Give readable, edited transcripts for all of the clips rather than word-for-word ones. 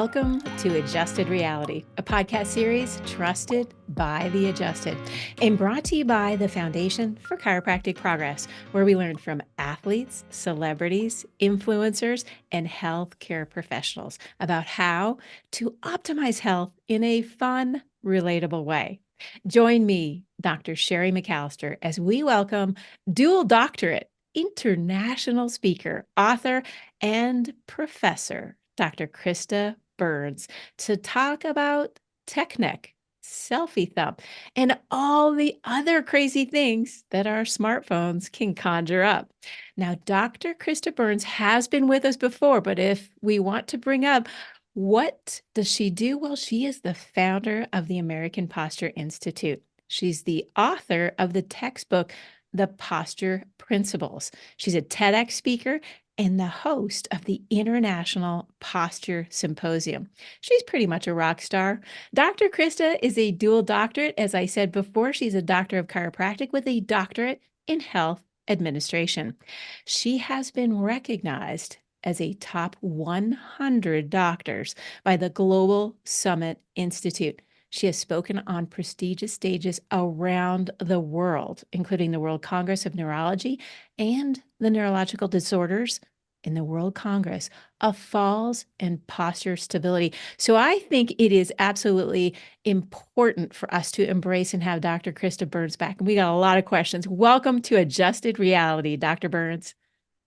Welcome to Adjusted Reality, a podcast series trusted by the adjusted and brought to you by the Foundation for Chiropractic Progress, where we learn from athletes, celebrities, influencers, and healthcare professionals about how to optimize health in a fun, relatable way. Join me, Dr. Sherry McAllister, as we welcome dual doctorate, international speaker, author, and professor, Dr. Krista Burns, to talk about tech neck, selfie thumb, and all the other crazy things that our smartphones can conjure up. Now, Dr. Krista Burns has been with us before, but if we want to bring up what does she do? Well, she is the founder of the American Posture Institute. She's the author of the textbook, The Posture Principles. She's a TEDx speaker and the host of the International Posture Symposium. She's pretty much a rock star. Dr. Krista is a dual doctorate. As I said before, she's a doctor of chiropractic with a doctorate in health administration. She has been recognized as a top 100 doctors by the Global Summit Institute. She has spoken on prestigious stages around the world, including the World Congress of Neurology and the Neurological Disorders in the World Congress of Falls and Posture Stability. So I think it is absolutely important for us to embrace and have Dr. Krista Burns back. And we got a lot of questions. Welcome to Adjusted Reality, Dr. Burns.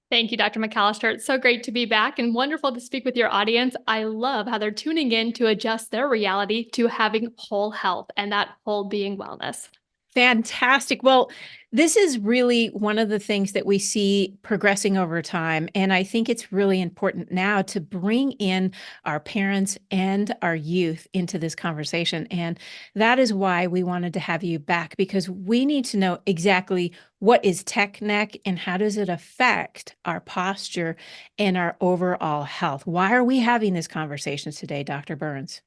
Thank you, Dr. McAllister. It's so great to be back and wonderful to speak with your audience. I love how they're tuning in to adjust their reality to having whole health, and that whole being wellness. Fantastic. Well, this is really one of the things that we see progressing over time. And I think it's really important now to bring in our parents and our youth into this conversation. And that is why we wanted to have you back, because we need to know exactly what is tech neck and how does it affect our posture and our overall health. Why are we having this conversation today, Dr. Burns?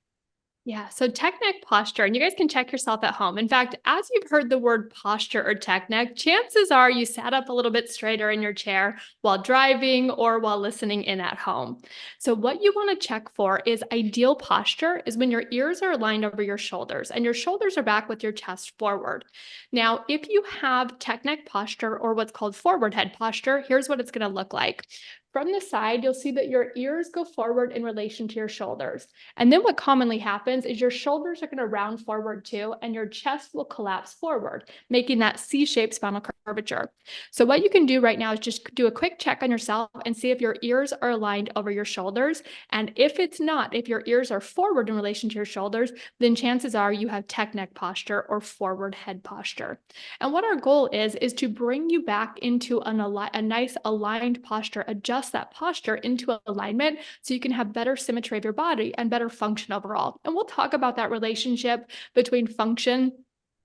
Yeah, so tech neck posture, and you guys can check yourself at home. In fact, as you've heard the word posture or tech neck, chances are you sat up a little bit straighter in your chair while driving or while listening in at home. So what you want to check for is ideal posture is when your ears are aligned over your shoulders and your shoulders are back with your chest forward. Now, if you have tech neck posture or what's called forward head posture, here's what it's going to look like. From the side, you'll see that your ears go forward in relation to your shoulders. And then what commonly happens is your shoulders are going to round forward too, and your chest will collapse forward, making that C-shaped spinal curvature. So what you can do right now is just do a quick check on yourself and see if your ears are aligned over your shoulders. And if it's not, if your ears are forward in relation to your shoulders, then chances are you have tech neck posture or forward head posture. And what our goal is to bring you back into a nice aligned posture, adjust that posture into alignment so you can have better symmetry of your body and better function overall. And we'll talk about that relationship between function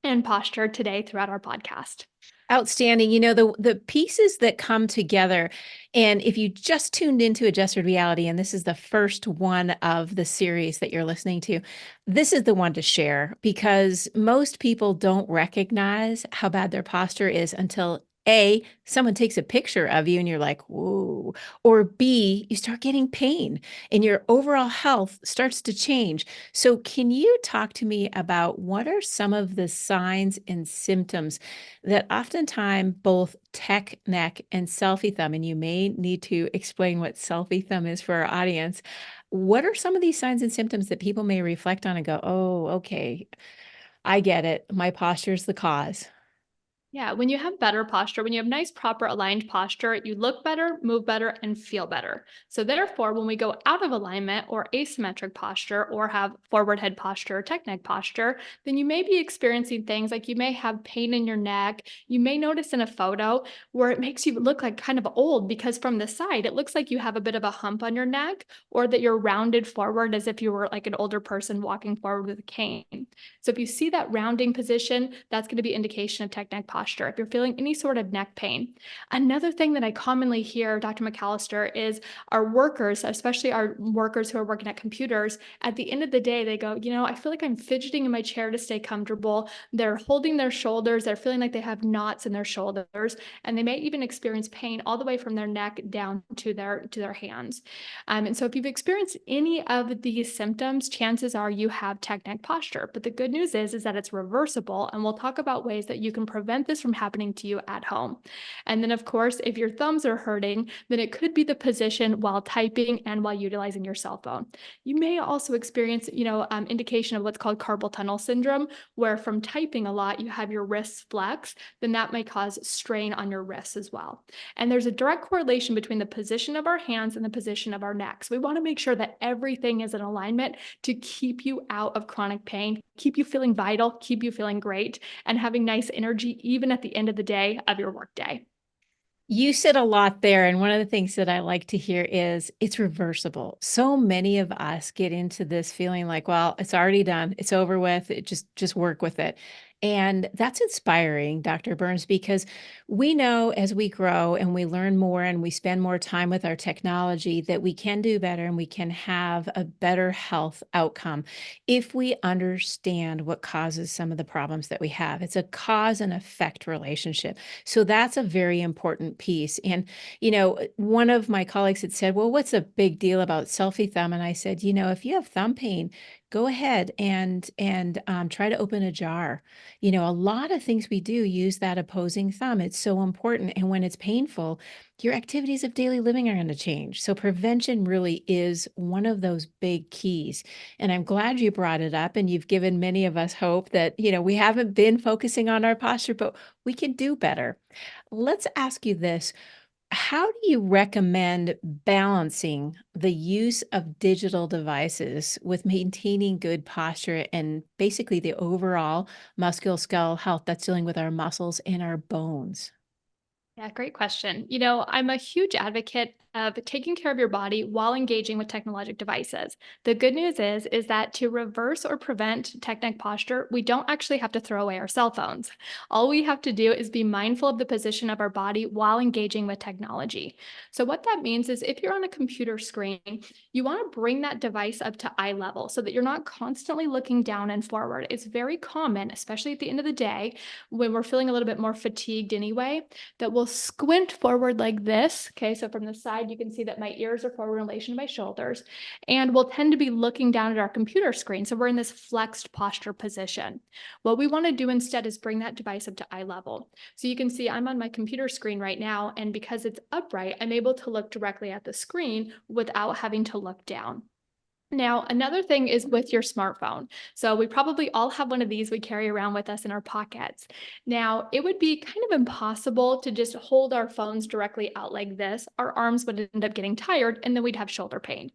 and posture today throughout our podcast. Outstanding. You know, the pieces that come together, and if you just tuned into Adjusted Reality, and this is the first one of the series that you're listening to, this is the one to share because most people don't recognize how bad their posture is until A, someone takes a picture of you and you're like, whoa, or B, you start getting pain and your overall health starts to change. So can you talk to me about what are some of the signs and symptoms that oftentimes both tech neck and selfie thumb, and you may need to explain what selfie thumb is for our audience. What are some of these signs and symptoms that people may reflect on and go, oh, okay, I get it. My posture is the cause. Yeah, when you have better posture, when you have nice, proper aligned posture, you look better, move better, and feel better. So therefore, when we go out of alignment or asymmetric posture or have forward head posture or tech neck posture, then you may be experiencing things like you may have pain in your neck. You may notice in a photo where it makes you look like kind of old because from the side, it looks like you have a bit of a hump on your neck or that you're rounded forward as if you were like an older person walking forward with a cane. So if you see that rounding position, that's going to be indication of tech neck posture. posture, if you're feeling any sort of neck pain. Another thing that I commonly hear, Dr. McAllister, is our workers, especially our workers who are working at computers, at the end of the day, they go, I feel like I'm fidgeting in my chair to stay comfortable. They're holding their shoulders. They're feeling like they have knots in their shoulders, and they may even experience pain all the way from their neck down to their hands. And so if you've experienced any of these symptoms, chances are you have tech neck posture. But the good news is that it's reversible, and we'll talk about ways that you can prevent this from happening to you at home. And then, of course, if your thumbs are hurting, then it could be the position while typing and while utilizing your cell phone. You may also experience, indication of what's called carpal tunnel syndrome, where from typing a lot, you have your wrists flex, then that may cause strain on your wrists as well. And there's a direct correlation between the position of our hands and the position of our necks. We want to make sure that everything is in alignment to keep you out of chronic pain, keep you feeling vital, keep you feeling great, and having nice energy even at the end of the day of your workday. You said a lot there, and one of the things that I like to hear is it's reversible. So many of us get into this feeling like, well, it's already done, it's over with, it just work with it. And that's inspiring, Dr. Burns, because we know as we grow and we learn more and we spend more time with our technology that we can do better and we can have a better health outcome if we understand what causes some of the problems that we have. It's a cause and effect relationship. So that's a very important piece. And, one of my colleagues had said, well, what's a big deal about selfie thumb? And I said, if you have thumb pain, go ahead and try to open a jar. A lot of things we do use that opposing thumb. It's so important. And when it's painful, your activities of daily living are going to change. So prevention really is one of those big keys. And I'm glad you brought it up and you've given many of us hope that, we haven't been focusing on our posture, but we can do better. Let's ask you this. How do you recommend balancing the use of digital devices with maintaining good posture and basically the overall musculoskeletal health that's dealing with our muscles and our bones? Yeah, great question. I'm a huge advocate of taking care of your body while engaging with technologic devices. The good news is that to reverse or prevent tech neck posture, we don't actually have to throw away our cell phones. All we have to do is be mindful of the position of our body while engaging with technology. So what that means is if you're on a computer screen, you want to bring that device up to eye level so that you're not constantly looking down and forward. It's very common, especially at the end of the day, when we're feeling a little bit more fatigued anyway, that we'll squint forward like this. Okay, so from the side, you can see that my ears are forward in relation to my shoulders, and we'll tend to be looking down at our computer screen. So we're in this flexed posture position. What we want to do instead is bring that device up to eye level. So you can see I'm on my computer screen right now, and because it's upright, I'm able to look directly at the screen without having to look down. Now, another thing is with your smartphone. So we probably all have one of these we carry around with us in our pockets. Now, it would be kind of impossible to just hold our phones directly out like this. Our arms would end up getting tired and then we'd have shoulder pain.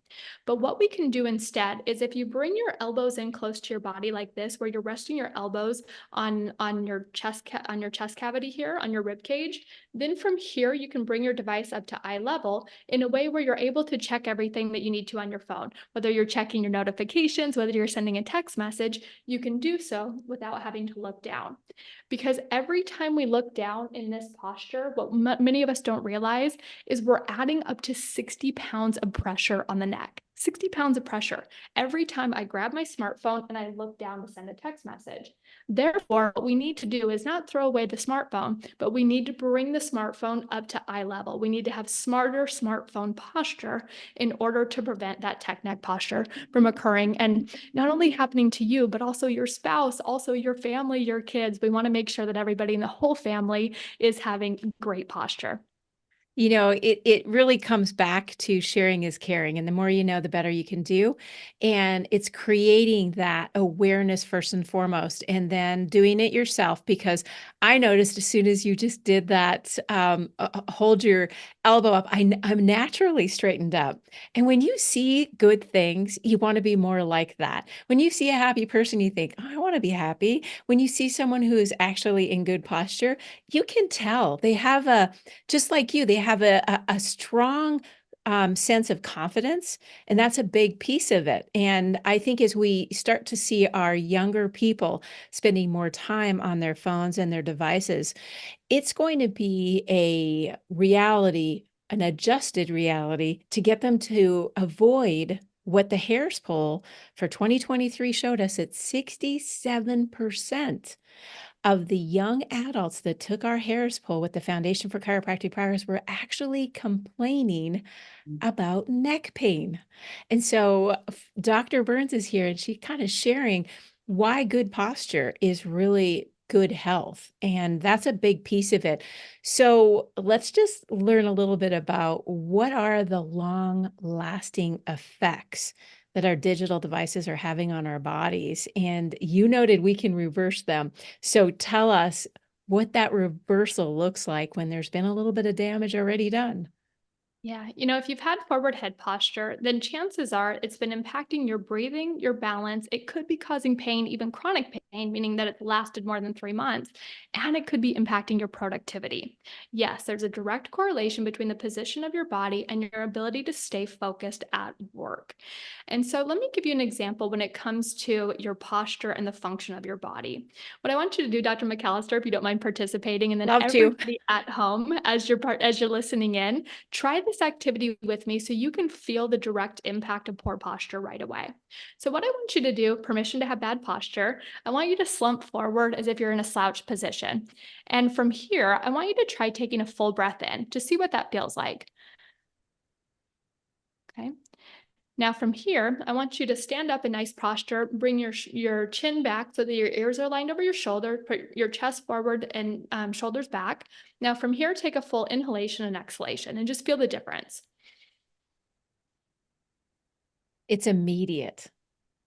But what we can do instead is if you bring your elbows in close to your body like this, where you're resting your elbows on your chest cavity here, on your rib cage, then from here you can bring your device up to eye level in a way where you're able to check everything that you need to on your phone, whether you're checking your notifications, whether you're sending a text message, you can do so without having to look down. Because every time we look down in this posture, what many of us don't realize is we're adding up to 60 pounds of pressure on the neck. 60 pounds of pressure every time I grab my smartphone and I look down to send a text message. Therefore, what we need to do is not throw away the smartphone, but we need to bring the smartphone up to eye level. We need to have smarter smartphone posture in order to prevent that tech neck posture from occurring and not only happening to you, but also your spouse, also your family, your kids. We want to make sure that everybody in the whole family is having great posture. It really comes back to sharing is caring, and the more you know, the better you can do. And it's creating that awareness first and foremost, and then doing it yourself. Because I noticed as soon as you just did that, hold your elbow up, I'm naturally straightened up. And when you see good things, you want to be more like that. When you see a happy person, you think, oh, I want to be happy. When you see someone who is actually in good posture, you can tell they have just like you, they have a strong sense of confidence. And that's a big piece of it. And I think as we start to see our younger people spending more time on their phones and their devices, it's going to be a reality, an adjusted reality, to get them to avoid what the Harris poll for 2023 showed us at 67% of the young adults that took our Harris poll with the Foundation for Chiropractic Progress were actually complaining about neck pain. And so Dr. Burns is here and she's kind of sharing why good posture is really good health. And that's a big piece of it. So let's just learn a little bit about what are the long lasting effects that our digital devices are having on our bodies. And you noted we can reverse them. So tell us what that reversal looks like when there's been a little bit of damage already done. Yeah, if you've had forward head posture, then chances are it's been impacting your breathing, your balance. It could be causing pain, even chronic pain, meaning that it's lasted more than 3 months, and it could be impacting your productivity. Yes, there's a direct correlation between the position of your body and your ability to stay focused at work. And so let me give you an example when it comes to your posture and the function of your body. What I want you to do, Dr. McAllister, if you don't mind participating, and then Love to. everybody at home, as you're listening in, try this activity with me so you can feel the direct impact of poor posture right away. So, what I want you to do, permission to have bad posture, I want you to slump forward as if you're in a slouch position. And from here, I want you to try taking a full breath in to see what that feels like. Okay. Now from here, I want you to stand up in nice posture, bring your chin back so that your ears are lined over your shoulder, put your chest forward and shoulders back. Now from here, take a full inhalation and exhalation and just feel the difference. It's immediate.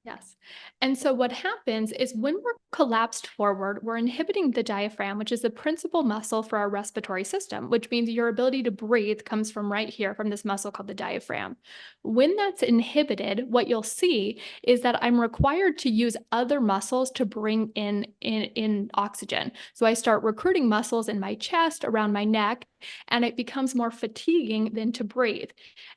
Yes. And so what happens is when we're collapsed forward, we're inhibiting the diaphragm, which is the principal muscle for our respiratory system, which means your ability to breathe comes from right here, from this muscle called the diaphragm. When that's inhibited, what you'll see is that I'm required to use other muscles to bring in oxygen. So I start recruiting muscles in my chest, around my neck, and it becomes more fatiguing than to breathe.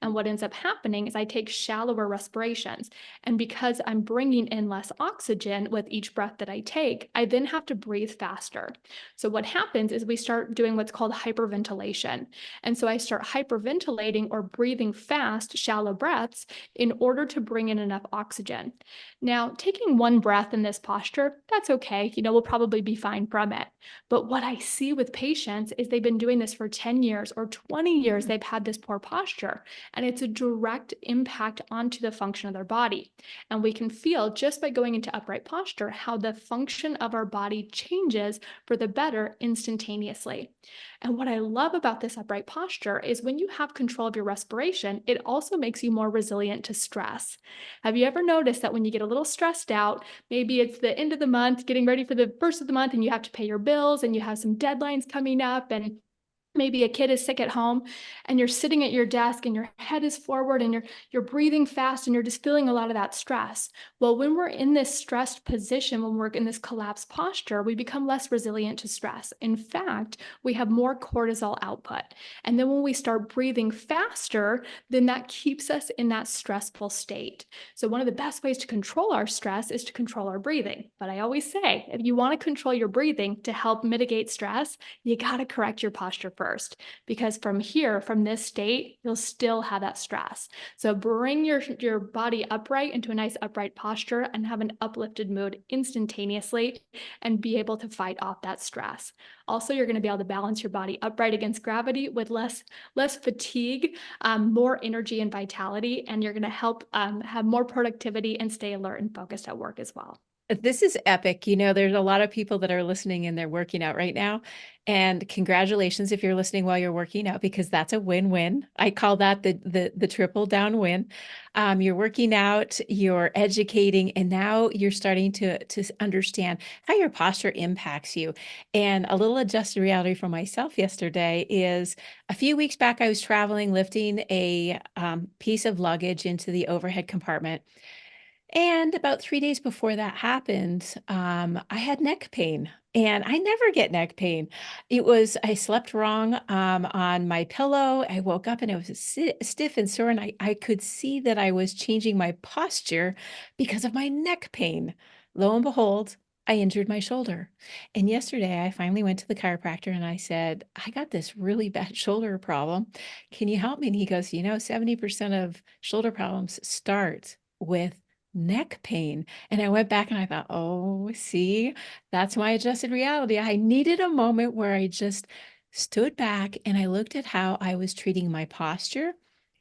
And what ends up happening is I take shallower respirations. And because I'm bringing in less oxygen with each breath that I take, I then have to breathe faster. So what happens is we start doing what's called hyperventilation. And so I start hyperventilating or breathing fast, shallow breaths in order to bring in enough oxygen. Now, taking one breath in this posture, that's okay. We'll probably be fine from it. But what I see with patients is they've been doing this for 10 years or 20 years, they've had this poor posture, and it's a direct impact onto the function of their body. And we can feel just by going into upright posture how the function of our body changes for the better instantaneously. And what I love about this upright posture is when you have control of your respiration, it also makes you more resilient to stress. Have you ever noticed that when you get a little stressed out, maybe it's the end of the month, getting ready for the first of the month, and you have to pay your bills and you have some deadlines coming up, and maybe a kid is sick at home and you're sitting at your desk and your head is forward and you're breathing fast and you're just feeling a lot of that stress. Well, when we're in this stressed position, when we're in this collapsed posture, we become less resilient to stress. In fact, we have more cortisol output. And then when we start breathing faster, then that keeps us in that stressful state. So one of the best ways to control our stress is to control our breathing. But I always say, if you want to control your breathing to help mitigate stress, you got to correct your posture first, because from here, from this state, you'll still have that stress. So bring your body upright into a nice upright posture and have an uplifted mood instantaneously and be able to fight off that stress. Also, you're going to be able to balance your body upright against gravity with less fatigue, more energy and vitality, and you're going to help have more productivity and stay alert and focused at work as well. This is epic. There's a lot of people that are listening and they're working out right now. And congratulations if you're listening while you're working out, because that's a win-win. I call that the triple down win. You're working out, you're educating, and now you're starting to understand how your posture impacts you. And a little adjusted reality for myself yesterday is a few weeks back, I was traveling, lifting a piece of luggage into the overhead compartment. And about 3 days before that happened, I had neck pain, and I never get neck pain. I slept wrong, on my pillow. I woke up and it was stiff and sore, and I could see that I was changing my posture because of my neck pain. Lo and behold, I injured my shoulder. And yesterday, I finally went to the chiropractor and I said, "I got this really bad shoulder problem. Can you help me?" And he goes, 70% of shoulder problems start with neck pain. And I went back and I thought, oh, see, that's my adjusted reality. I needed a moment where I just stood back and I looked at how I was treating my posture.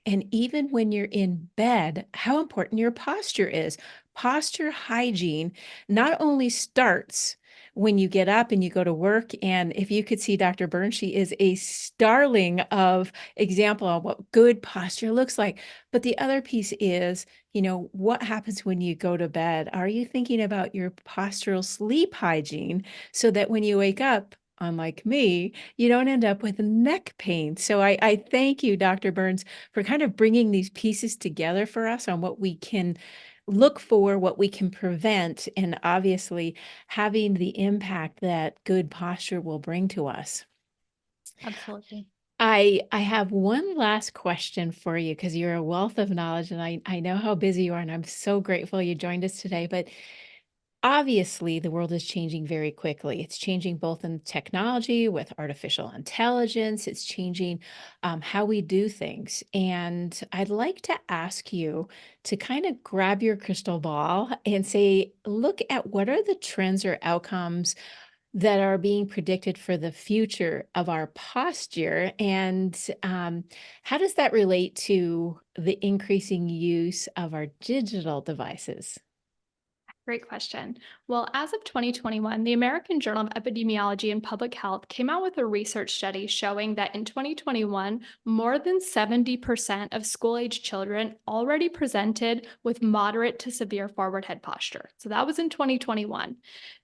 And even when you're in bed, how important your posture is. Posture hygiene not only starts when you get up and you go to work. And if you could see Dr. Burns, she is a starling of example of what good posture looks like. But the other piece is, what happens when you go to bed? Are you thinking about your postural sleep hygiene so that when you wake up, unlike me, you don't end up with neck pain? So I thank you, Dr. Burns, for kind of bringing these pieces together for us on what we can look for, what we can prevent, and obviously having the impact that good posture will bring to us. Absolutely. I have one last question for you because you're a wealth of knowledge and I know how busy you are, and I'm so grateful you joined us today. But obviously, the world is changing very quickly. It's changing both in technology with artificial intelligence, it's changing how we do things. And I'd like to ask you to kind of grab your crystal ball and say, look at what are the trends or outcomes that are being predicted for the future of our posture, and how does that relate to the increasing use of our digital devices? Great question. Well, as of 2021, the American Journal of Epidemiology and Public Health came out with a research study showing that in 2021, more than 70% of school age children already presented with moderate to severe forward head posture. So that was in 2021.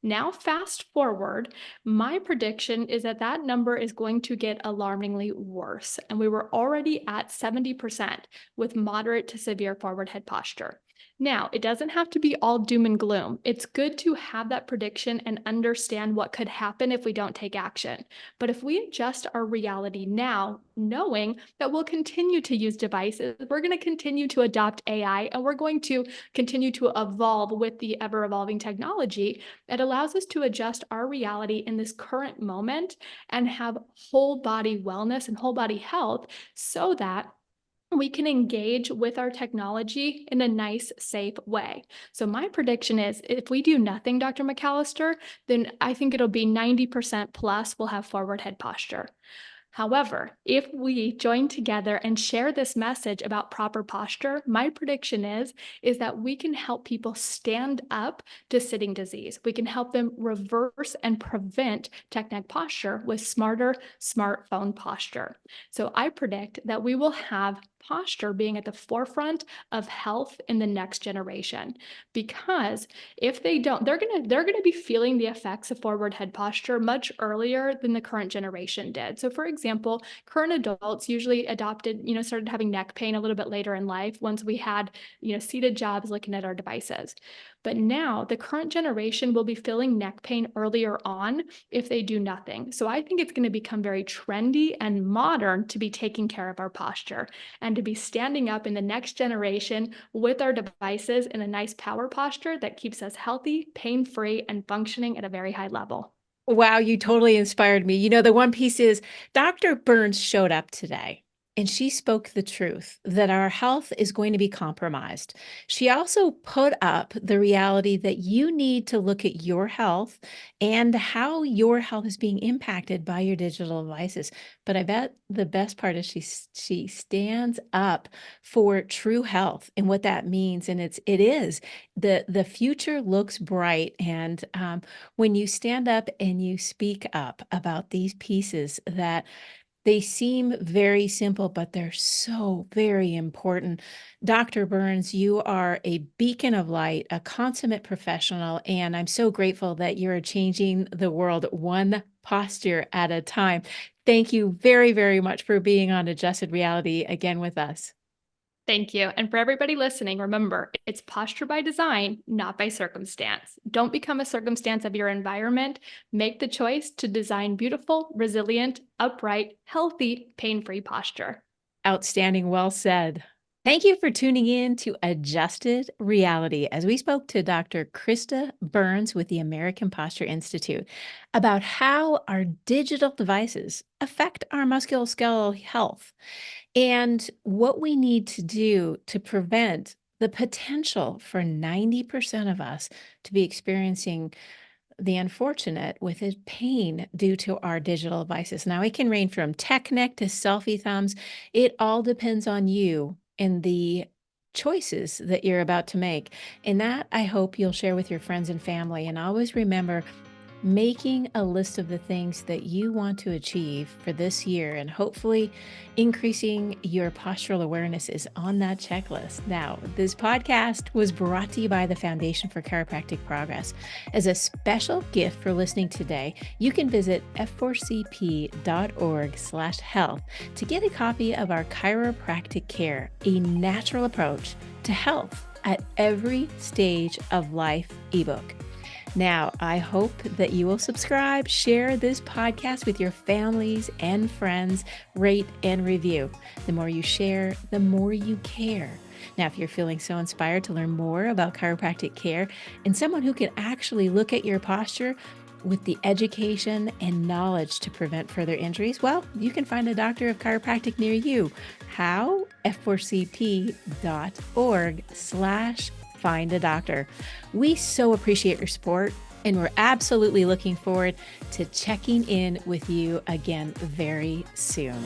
Now, fast forward, my prediction is that that number is going to get alarmingly worse. And we were already at 70% with moderate to severe forward head posture. Now, it doesn't have to be all doom and gloom. It's good to have that prediction and understand what could happen if we don't take action. But if we adjust our reality now, knowing that we'll continue to use devices, we're going to continue to adopt AI, and we're going to continue to evolve with the ever evolving technology, it allows us to adjust our reality in this current moment and have whole body wellness and whole body health so that we can engage with our technology in a nice, safe way. So, my prediction is if we do nothing, Dr. McAllister, then I think it'll be 90% plus will have forward head posture. However, if we join together and share this message about proper posture, my prediction is that we can help people stand up to sitting disease. We can help them reverse and prevent tech neck posture with smarter smartphone posture. So I predict that we will have posture being at the forefront of health in the next generation, because if they don't, they're going to be feeling the effects of forward head posture much earlier than the current generation did. So for example, current adults usually started having neck pain a little bit later in life once we had, seated jobs looking at our devices. But now the current generation will be feeling neck pain earlier on if they do nothing. So I think it's going to become very trendy and modern to be taking care of our posture and to be standing up in the next generation with our devices in a nice power posture that keeps us healthy, pain-free, and functioning at a very high level. Wow, you totally inspired me. The one piece is Dr. Burns showed up today and she spoke the truth that our health is going to be compromised. She also put up the reality that you need to look at your health and how your health is being impacted by your digital devices. But I bet the best part is she stands up for true health and what that means. And it is the future looks bright. And when you stand up and you speak up about these pieces that they seem very simple, but they're so very important. Dr. Burns, you are a beacon of light, a consummate professional, and I'm so grateful that you're changing the world one posture at a time. Thank you very, very much for being on Adjusted Reality again with us. Thank you. And for everybody listening, remember, it's posture by design, not by circumstance. Don't become a circumstance of your environment. Make the choice to design beautiful, resilient, upright, healthy, pain-free posture. Outstanding. Well said. Thank you for tuning in to Adjusted Reality as we spoke to Dr. Krista Burns with the American Posture Institute about how our digital devices affect our musculoskeletal health and what we need to do to prevent the potential for 90% of us to be experiencing the unfortunate with his pain due to our digital devices. Now, it can range from tech neck to selfie thumbs. It all depends on you and the choices that you're about to make. And that I hope you'll share with your friends and family. And always remember, making a list of the things that you want to achieve for this year and hopefully increasing your postural awareness is on that checklist. Now, this podcast was brought to you by the Foundation for Chiropractic Progress. As a special gift for listening today, you can visit f4cp.org/health to get a copy of our Chiropractic Care, a natural approach to health at every stage of life ebook. Now, I hope that you will subscribe, share this podcast with your families and friends, rate and review. The more you share, the more you care. Now, if you're feeling so inspired to learn more about chiropractic care and someone who can actually look at your posture with the education and knowledge to prevent further injuries, well, you can find a doctor of chiropractic near you. How? f4cp.org/find a doctor. We so appreciate your support, and we're absolutely looking forward to checking in with you again very soon.